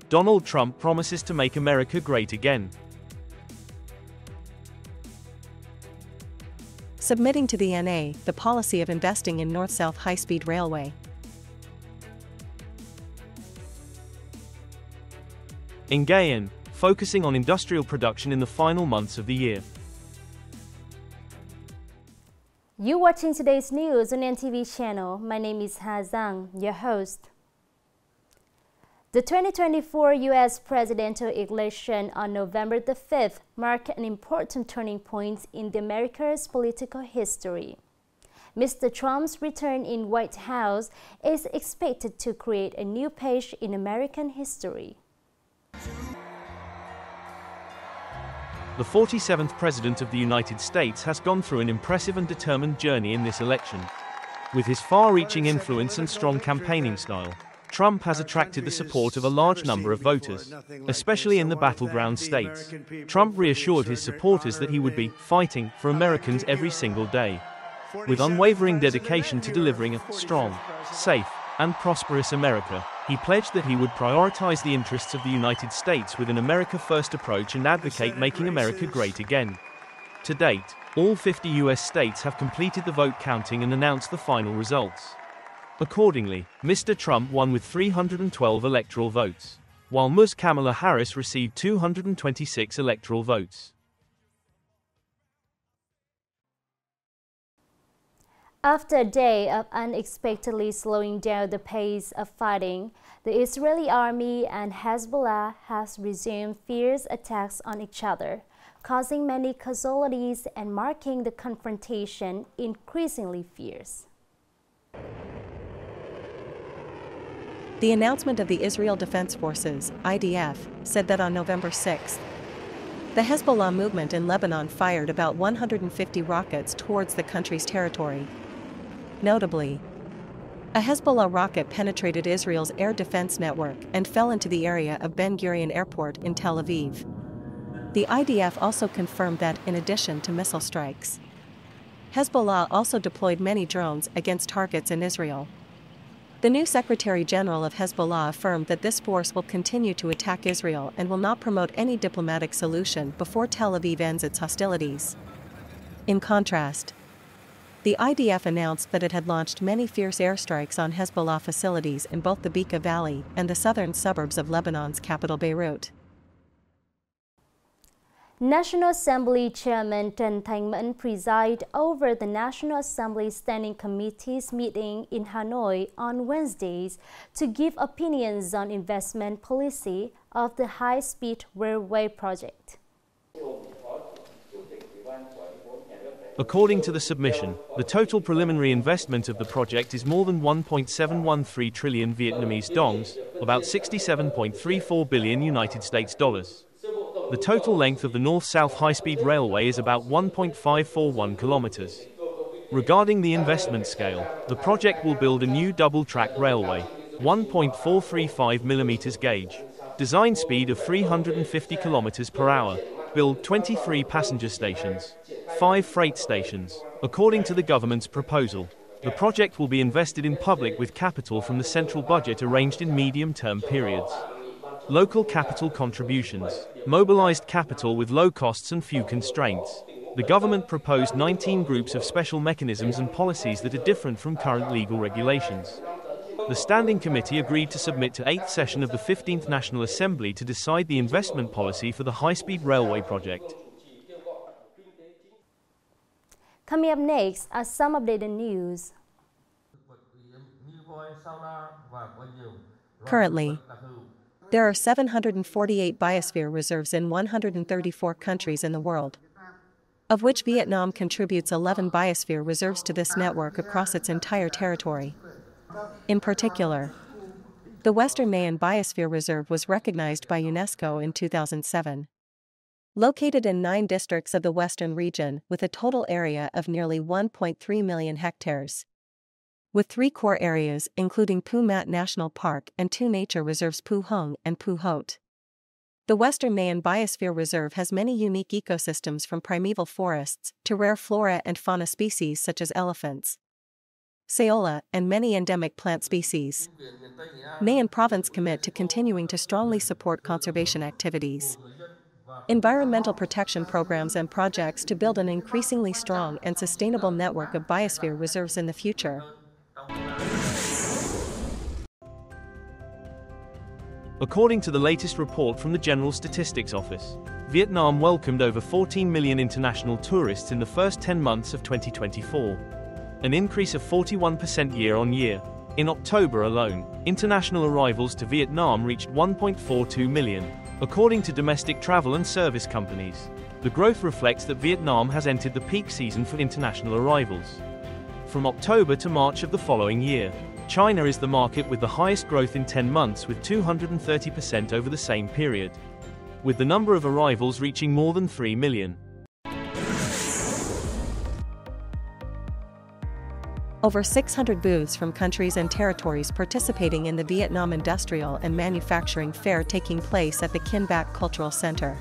Donald Trump promises to make America great again. Submitting to the NA the policy of investing in North-South high-speed railway. In Nghệ An, focusing on industrial production in the final months of the year. You're watching today's news on NTV channel. My name is Đăng, your host. The 2024 U.S. presidential election on November the 5th marked an important turning point in the America's political history. Mr. Trump's return in White House is expected to create a new page in American history. The 47th President of the United States has gone through an impressive and determined journey in this election. With his far-reaching influence and strong campaigning style, Trump has attracted the support of a large number of voters, especially in the battleground states. Trump reassured his supporters that he would be fighting for Americans every single day, with unwavering dedication to delivering a strong, safe, and prosperous America. He pledged that he would prioritize the interests of the United States with an America-first approach and advocate making America great again. To date, all 50 U.S. states have completed the vote counting and announced the final results. Accordingly, Mr. Trump won with 312 electoral votes, while Ms. Kamala Harris received 226 electoral votes. After a day of unexpectedly slowing down the pace of fighting, the Israeli army and Hezbollah has resumed fierce attacks on each other, causing many casualties and marking the confrontation increasingly fierce. The announcement of the Israel Defense Forces, IDF, said that on November 6, the Hezbollah movement in Lebanon fired about 150 rockets towards the country's territory. Notably, a Hezbollah rocket penetrated Israel's air defense network and fell into the area of Ben Gurion Airport in Tel Aviv. The IDF also confirmed that, in addition to missile strikes, Hezbollah also deployed many drones against targets in Israel. The new Secretary General of Hezbollah affirmed that this force will continue to attack Israel and will not promote any diplomatic solution before Tel Aviv ends its hostilities. In contrast, the IDF announced that it had launched many fierce airstrikes on Hezbollah facilities in both the Bekaa Valley and the southern suburbs of Lebanon's capital Beirut. National Assembly Chairman Thành presided over the National Assembly Standing Committee's meeting in Hanoi on Wednesdays to give opinions on investment policy of the high-speed railway project. According to the submission, the total preliminary investment of the project is more than 1.713 trillion Vietnamese dongs, about 67.34 billion United States dollars. The total length of the north-south high-speed railway is about 1.541 kilometers. Regarding the investment scale, the project will build a new double-track railway, 1.435 millimeters gauge, design speed of 350 kilometers per hour, build 23 passenger stations, 5 freight stations. According to the government's proposal, the project will be invested in public with capital from the central budget arranged in medium-term periods. Local capital contributions, mobilized capital with low costs and few constraints. The government proposed 19 groups of special mechanisms and policies that are different from current legal regulations. The Standing Committee agreed to submit to 8th session of the 15th National Assembly to decide the investment policy for the high-speed railway project. Coming up next are some updated news. Currently, there are 748 biosphere reserves in 134 countries in the world, of which Vietnam contributes 11 biosphere reserves to this network across its entire territory. In particular, the Western Nghệ An Biosphere Reserve was recognized by UNESCO in 2007. Located in 9 districts of the western region with a total area of nearly 1.3 million hectares. With 3 core areas including Phu Mat National Park and 2 nature reserves Phu Hung and Phu Hot. The Western Nghệ An Biosphere Reserve has many unique ecosystems from primeval forests to rare flora and fauna species such as elephants, Saola, and many endemic plant species. Nghệ An province commit to continuing to strongly support conservation activities, environmental protection programs and projects to build an increasingly strong and sustainable network of biosphere reserves in the future. According to the latest report from the General Statistics Office, Vietnam welcomed over 14 million international tourists in the first 10 months of 2024, an increase of 41% year-on-year. In October alone, international arrivals to Vietnam reached 1.42 million, according to domestic travel and service companies. The growth reflects that Vietnam has entered the peak season for international arrivals. From October to March of the following year, China is the market with the highest growth in 10 months with 230% over the same period, with the number of arrivals reaching more than 3 million. Over 600 booths from countries and territories participating in the Vietnam Industrial and Manufacturing Fair taking place at the Kinh Bac Cultural Center,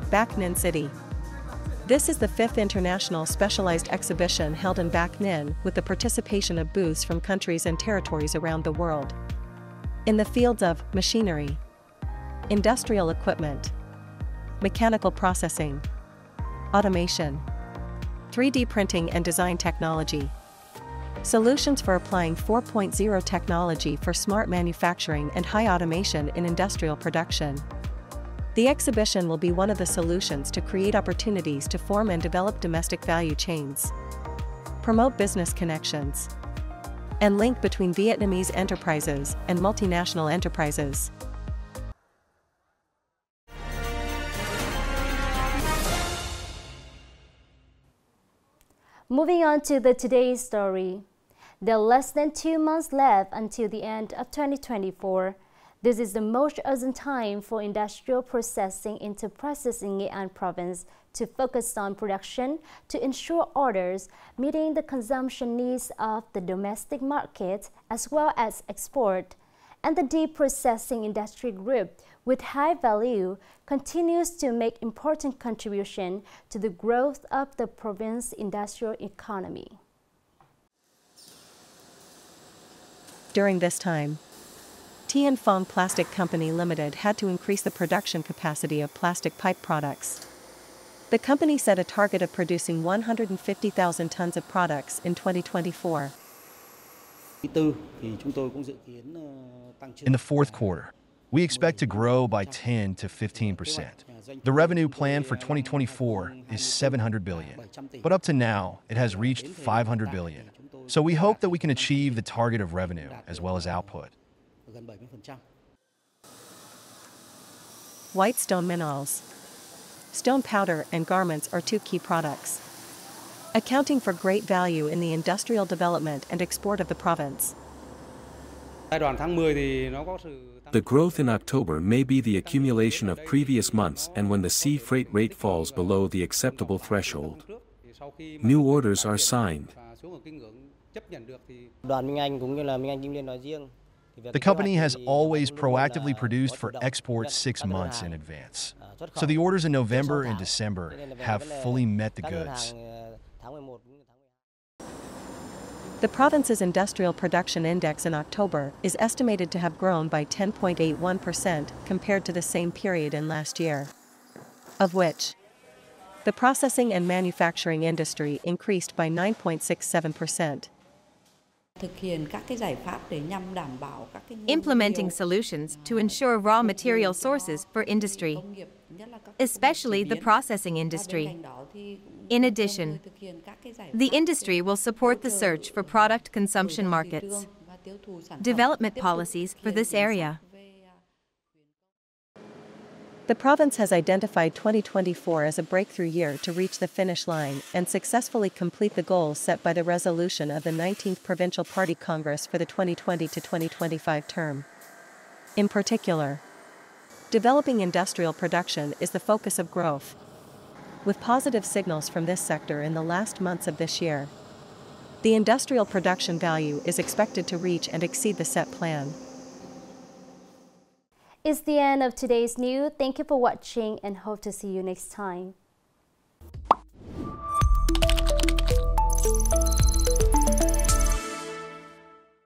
Bac Ninh City. This is the 5th international specialized exhibition held in Bac Ninh with the participation of booths from countries and territories around the world. In the fields of machinery, industrial equipment, mechanical processing, automation, 3D printing and design technology, solutions for applying 4.0 technology for smart manufacturing and high automation in industrial production. The exhibition will be one of the solutions to create opportunities to form and develop domestic value chains, promote business connections, and link between Vietnamese enterprises and multinational enterprises. Moving on to today's story. There are less than 2 months left until the end of 2024. This is the most urgent time for industrial processing enterprises in Nghệ An province to focus on production to ensure orders meeting the consumption needs of the domestic market as well as export. And the deep processing industry group with high value continues to make important contribution to the growth of the province's industrial economy. During this time, Tien Phong Plastic Company Limited had to increase the production capacity of plastic pipe products. The company set a target of producing 150,000 tons of products in 2024. In the fourth quarter, we expect to grow by 10 to 15%. The revenue plan for 2024 is 700 billion, but up to now, it has reached 500 billion. So we hope that we can achieve the target of revenue as well as output. White stone minerals, stone powder and garments are 2 key products, accounting for great value in the industrial development and export of the province. The growth in October may be the accumulation of previous months and when the sea freight rate falls below the acceptable threshold. New orders are signed. The company has always proactively produced for export 6 months in advance. So the orders in November and December have fully met the goods. The province's industrial production index in October is estimated to have grown by 10.81% compared to the same period in last year, of which the processing and manufacturing industry increased by 9.67%. Implementing solutions to ensure raw material sources for industry, especially the processing industry. In addition, the industry will support the search for product consumption markets, development policies for this area. The province has identified 2024 as a breakthrough year to reach the finish line and successfully complete the goals set by the resolution of the 19th Provincial Party Congress for the 2020 to 2025 term. In particular, developing industrial production is the focus of growth, with positive signals from this sector in the last months of this year. The industrial production value is expected to reach and exceed the set plan. It's the end of today's news. Thank you for watching and hope to see you next time.